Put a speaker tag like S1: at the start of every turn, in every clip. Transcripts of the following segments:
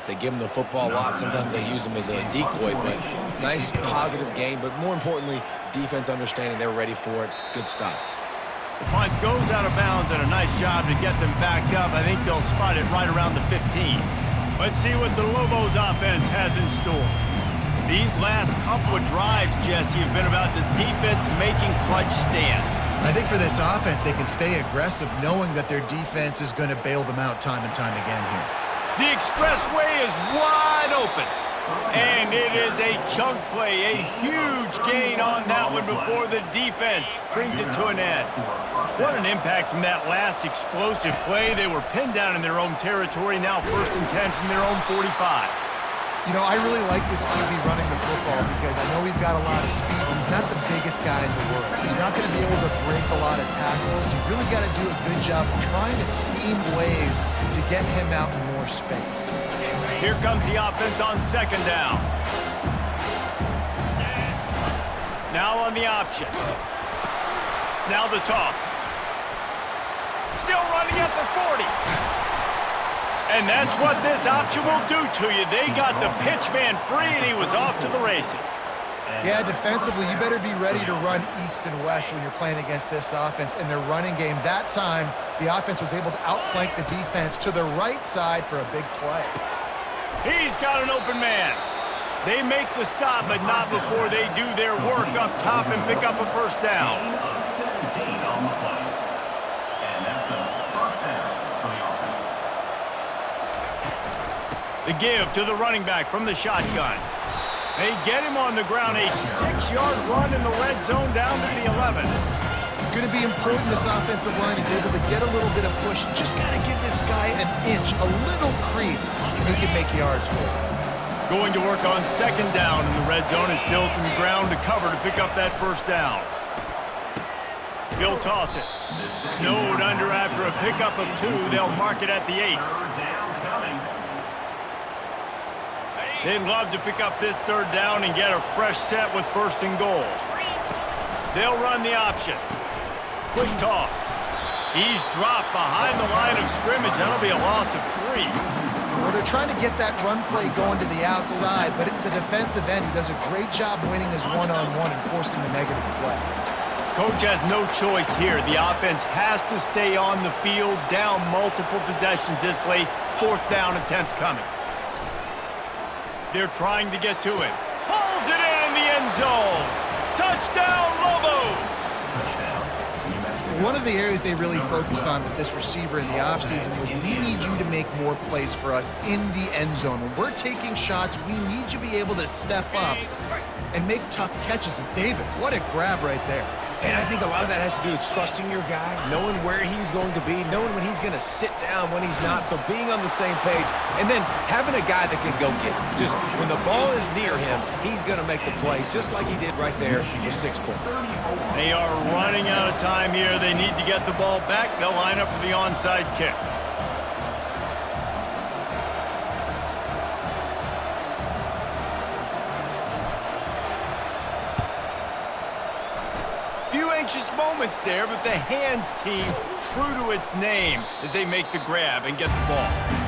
S1: They give him the football a lot. Sometimes they use him as a decoy, but nice, positive game. But more importantly, defense understanding they're ready for it. Good stop.
S2: The punt goes out of bounds, and a nice job to get them back up. I think they'll spot it right around the 15. Let's see what the Lobos offense has in store. These last couple of drives, Jesse, have been about the defense making clutch stand.
S3: I think for this offense, they can stay aggressive knowing that their defense is going to bail them out time and time again here.
S2: The expressway is wide open. And it is a chunk play, a huge gain on that one before the defense brings it to an end. What an impact from that last explosive play. They were pinned down in their own territory, now 1st and 10 from their own 45.
S3: You know, I really like this QB running the football because I know he's got a lot of speed, but he's not the biggest guy in the world. So he's not going to be able to break a lot of tackles. You really got to do a good job of trying to scheme ways to get him out in more space.
S2: Here comes the offense on 2nd down. Now on the option. Now the toss. Still running at the 40. And that's what this option will do to you. They got the pitch man free, and he was off to the races.
S3: Yeah, defensively, you better be ready to run east and west when you're playing against this offense. In their running game, that time, the offense was able to outflank the defense to the right side for a big play.
S2: He's got an open man. They make the stop, but not before they do their work up top and pick up a 1st down. The give to the running back from the shotgun. They get him on the ground, a 6-yard run in the red zone down to the 11.
S3: It's going to be important this offensive line is able to get a little bit of push. Just got to give this guy an inch, a little crease, and he can make yards for it.
S2: Going to work on 2nd down in the red zone is still some ground to cover to pick up that 1st down. He'll toss it. Snowed under after a pickup of 2. They'll mark it at the 8. They'd love to pick up this 3rd down and get a fresh set with 1st and goal. They'll run the option. Quick toss. He's dropped behind the line of scrimmage. That'll be a loss of 3.
S3: Well, they're trying to get that run play going to the outside, but it's the defensive end who does a great job winning his one-on-one and forcing the negative play.
S2: Coach has no choice here. The offense has to stay on the field, down multiple possessions this late. 4th down and 10th coming. They're trying to get to him. Pulls it in the end zone. Touchdown, Lobos!
S3: One of the areas they really focused on with this receiver in the offseason was we need you to make more plays for us in the end zone. When we're taking shots, we need you to be able to step up and make tough catches. And David, what a grab right there.
S1: And I think a lot of that has to do with trusting your guy, knowing where he's going to be, knowing when he's going to sit down, when he's not, so being on the same page, and then having a guy that can go get him. Just when the ball is near him, he's going to make the play, just like he did right there for 6 points.
S2: They are running out of time here. They need to get the ball back. They'll line up for the onside kick. Few anxious moments there, but the hands team true to its name as they make the grab and get the ball.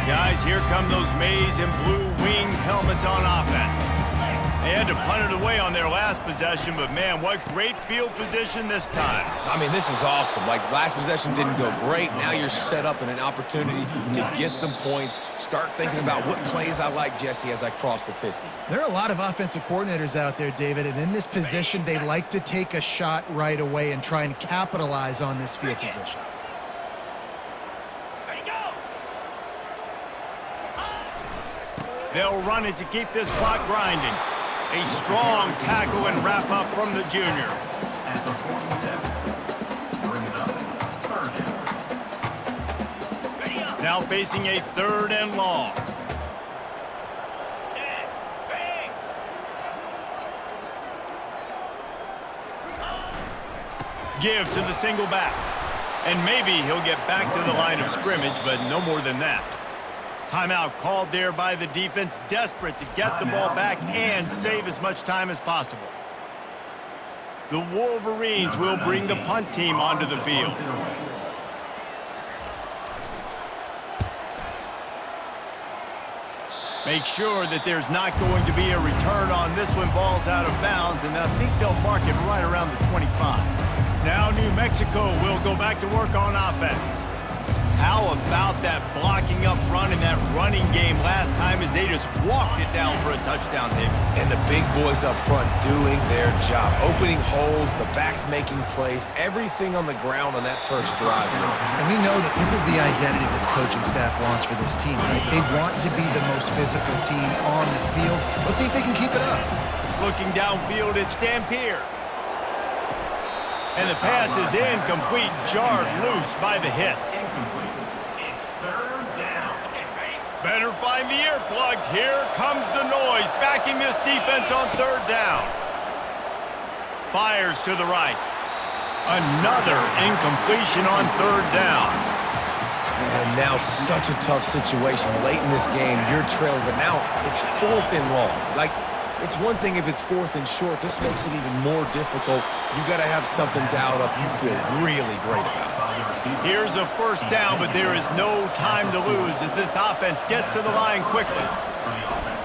S2: Guys, here come those maize and blue winged helmets on offense. They had to punt it away on their last possession, but man, what great field position this time.
S1: I mean, this is awesome. Like, last possession didn't go great. Now you're set up in an opportunity to get some points. Start thinking about what plays I like, Jesse, as I cross the 50.
S3: There are a lot of offensive coordinators out there, David, and in this position, they like to take a shot right away and try and capitalize on this field position.
S2: They'll run it to keep this clock grinding. A strong tackle and wrap up from the junior.
S4: At the 47, bring it up. Third down.
S2: Now facing a 3rd and long. Give to the single back. And maybe he'll get back to the line of scrimmage, but no more than that. Timeout called there by the defense, desperate to get the ball back and save as much time as possible. The Wolverines will bring the punt team onto the field. Make sure that there's not going to be a return on this when ball's out of bounds, and I think they'll mark it right around the 25. Now New Mexico will go back to work on offense. How about that blocking up front and that running game last time as they just walked it down for a touchdown, David?
S1: And the big boys up front doing their job. Opening holes, the backs making plays, everything on the ground on that first drive.
S3: And we know that this is the identity this coaching staff wants for this team, right? They want to be the most physical team on the field. Let's see if they can keep it up.
S2: Looking downfield, it's Dampier. And the pass is incomplete, jarred loose by the hit. Better find the earplugs. Here comes the noise, backing this defense on 3rd down. Fires to the right. Another incompletion on 3rd down.
S1: And now such a tough situation. Late in this game, you're trailing, but now it's 4th and long. Like, it's one thing if it's 4th and short. This makes it even more difficult. You got to have something dialed up you feel really great about.
S2: Here's a 1st down, but there is no time to lose as this offense gets to the line quickly.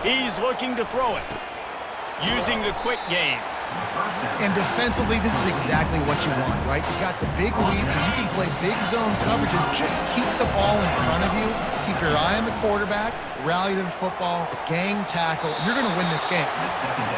S2: He's looking to throw it, using the quick game.
S3: And defensively, this is exactly what you want, right? You got the big leads, and you can play big zone coverages. Just keep the ball in front of you. Keep your eye on the quarterback, rally to the football, gang tackle. You're going to win this game.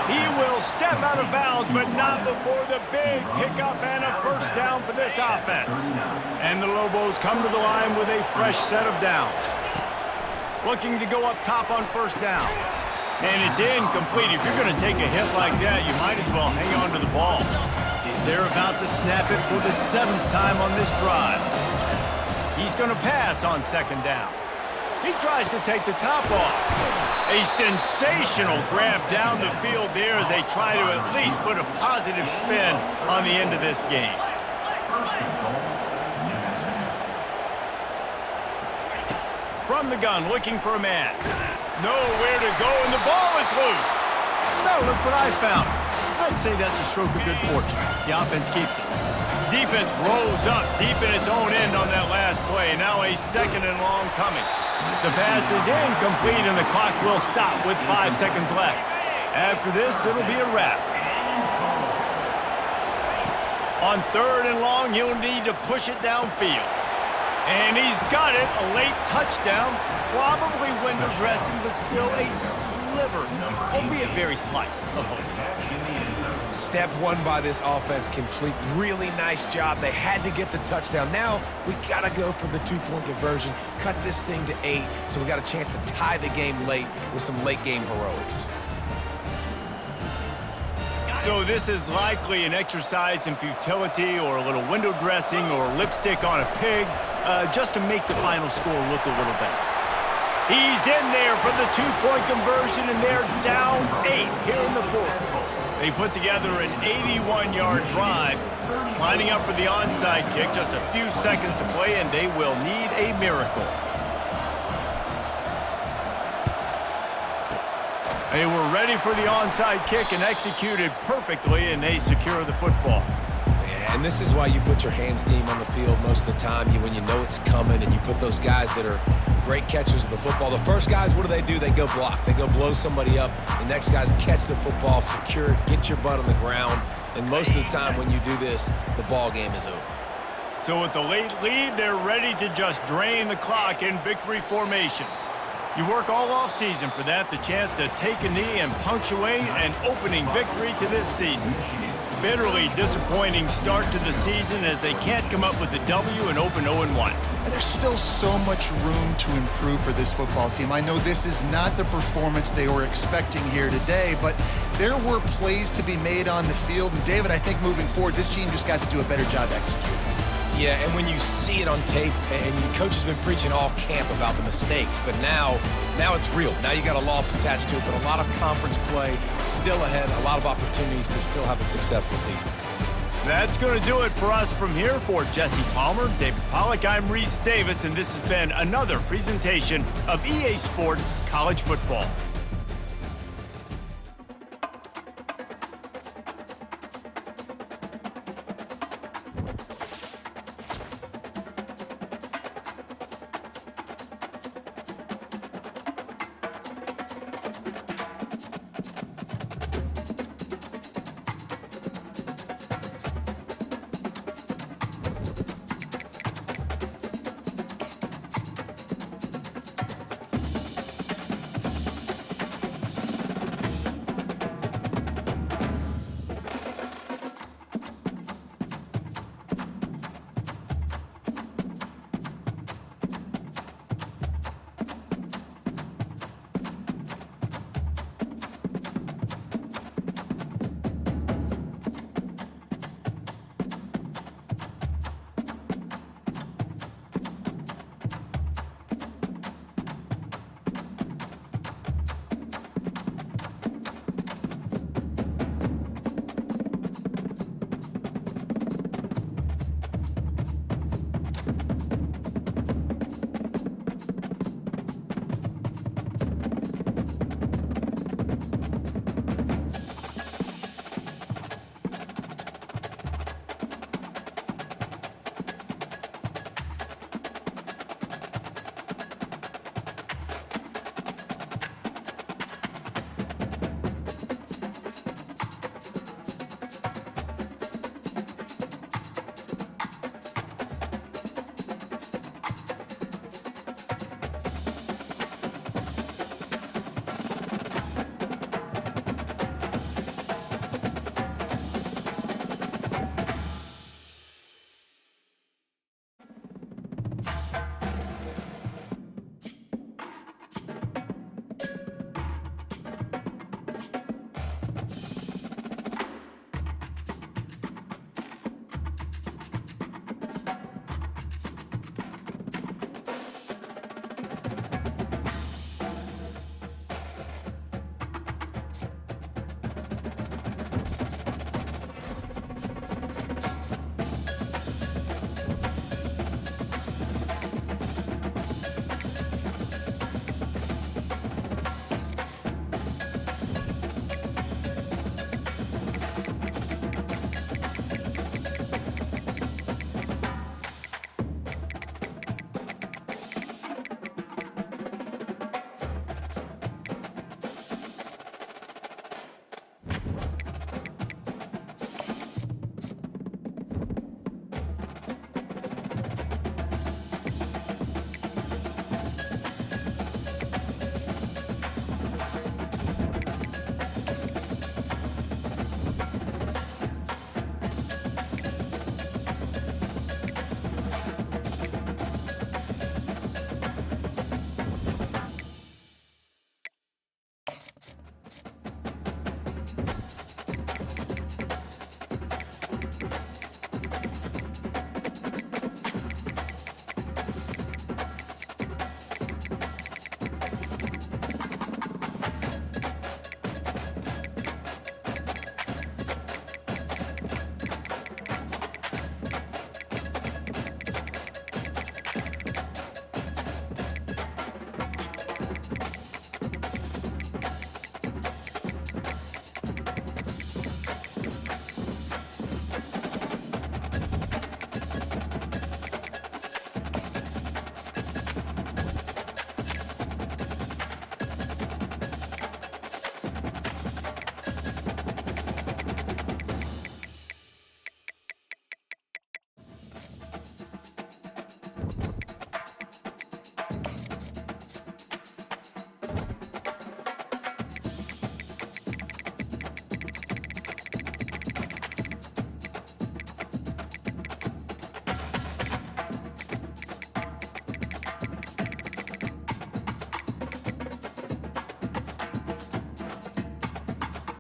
S2: He will step out of bounds, but not before the big pickup and a 1st down for this offense. And the Lobos come to the line with a fresh set of downs. Looking to go up top on 1st down. And it's incomplete. If you're going to take a hit like that, you might as well hang on to the ball. They're about to snap it for the 7th time on this drive. He's going to pass on 2nd down. He tries to take the top off. A sensational grab down the field there as they try to at least put a positive spin on the end of this game. From the gun, looking for a man. Nowhere to go, and the ball is loose. Now look what I found. I'd say that's a stroke of good fortune. The offense keeps it. Defense rolls up deep in its own end on that last play. Now a 2nd and long coming. The pass is incomplete, and the clock will stop with 5 seconds left. After this, it'll be a wrap. On 3rd and long, he'll need to push it downfield. And he's got it, a late touchdown, probably window dressing, but still a sliver, albeit very slight, of hope.
S1: Step 1 by this offense complete. Really nice job. They had to get the touchdown. Now we got to go for the 2-point conversion, cut this thing to 8, so we got a chance to tie the game late with some late game heroics.
S2: So this is likely an exercise in futility or a little window dressing or lipstick on a pig, just to make the final score look a little better. He's in there for the 2-point conversion, and they're down 8 here in the 4th. They put together an 81-yard drive, lining up for the onside kick. Just a few seconds to play, and they will need a miracle. They were ready for the onside kick and executed perfectly, and they secure the football.
S1: And this is why you put your hands team on the field most of the time, when you know it's coming, and you put those guys that are great catchers of the football. The first guys, what do? They go block. They go blow somebody up. The next guys catch the football, secure it, get your butt on the ground. And most of the time when you do this, the ball game is over.
S2: So with the late lead, they're ready to just drain the clock in victory formation. You work all offseason for that, the chance to take a knee and punctuate an opening victory to this season. bitterly disappointing start to the season as they can't come up with a W and open 0-1.
S3: And there's still so much room to improve for this football team. I know this is not the performance they were expecting here today, but there were plays to be made on the field. And David, I think moving forward, this team just got to do a better job executing.
S1: Yeah, and when you see it on tape, and your coach has been preaching all camp about the mistakes, but now it's real. Now you got a loss attached to it, but a lot of conference play still ahead, a lot of opportunities to still have a successful season.
S2: That's going to do it for us from here. For Jesse Palmer, David Pollack, I'm Reese Davis, and this has been another presentation of EA Sports College Football.